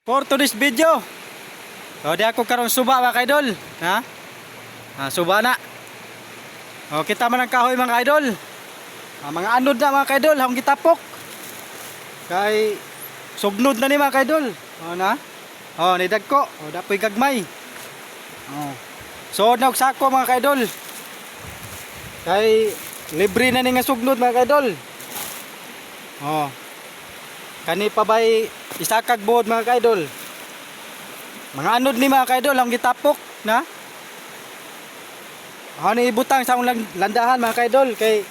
For today's video, di ako karon suba mga kaidol, ha? Suba na. Kita man ang kahoy mga kaidol. Mga anod na mga kaidol, akong gitapok. Kay sugnod na ni mga kaidol. Na? Nidag ko. Dapoy gagmay. So na og sako mga kaidol. Kay libre na ni nga sugnod mga kaidol. Kani pa bay isakag buod mga kaidol. Mga anod ni mga kaidol ang gitapok na. Ni ibutang sa akong landahan mga kaidol kay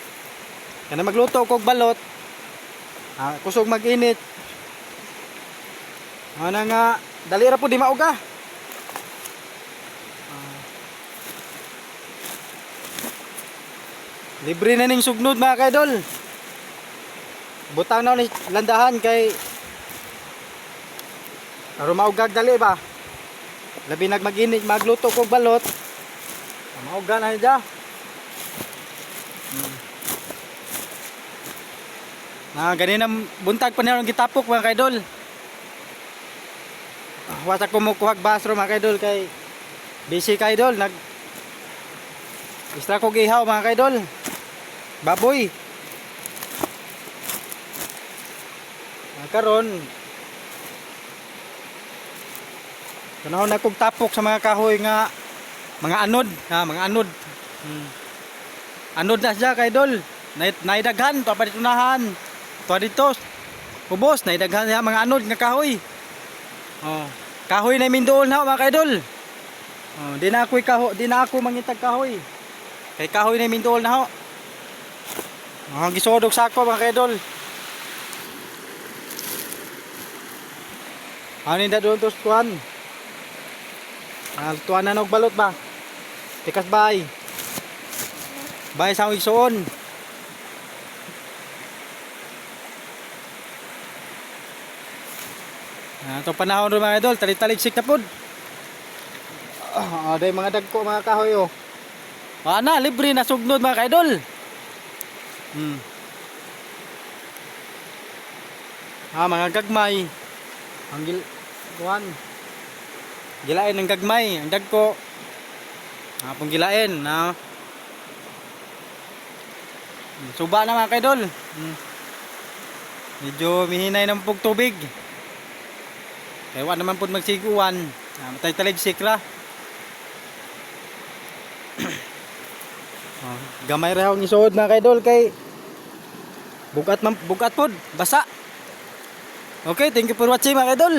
kana magluto kog balot. Kusog mag-init. Nga dali ra po di mauga. Libre na ning sugnod mga kaidol. Butang na ni landahan kay aron maugag dali ba. Labi nagmaginit magluto kog balot. Mauga na dia. Ganina buntag pa niya gitapok mga kaidol. Wasa ko mo kuhag basro mga kaidol kay busy kaidol nag istra ko gihaw mga kaidol. Baboy. Karon kanahon na kog tapok sa mga kahoy nga mga anod, mga anod. Anod na siya kaidol. Naidaghan papaditunahan. Tuwa dito. Ubos naidaghan siya mga anod nga kahoy. Kahoy na mindool na mga kaidol. Di na ako mangitag kahoy. Kay kahoy na mindool na ho. Gisodog sako mga kaidol. Ninda doon to tuan. Tuan na nog balot ba? Tikas bay. Bay sa igsoon. Itong panahon rin mga idol, talitaligsik na pod. Day mga dagko mga kahoy oh. Libre na sugnod mga idol. Mga gagmay. Ang gilain ng gagmay, ang dagko. Pong gilain na. Suba na mga kaidol. Medyo mihinay ng tubig. Kaya wala naman po magsiguan. Matay taligsik ra. Gamay ra akong isuod mga kaidol kay bugat pod, basa. Okay, thank you for watching mga kaidol.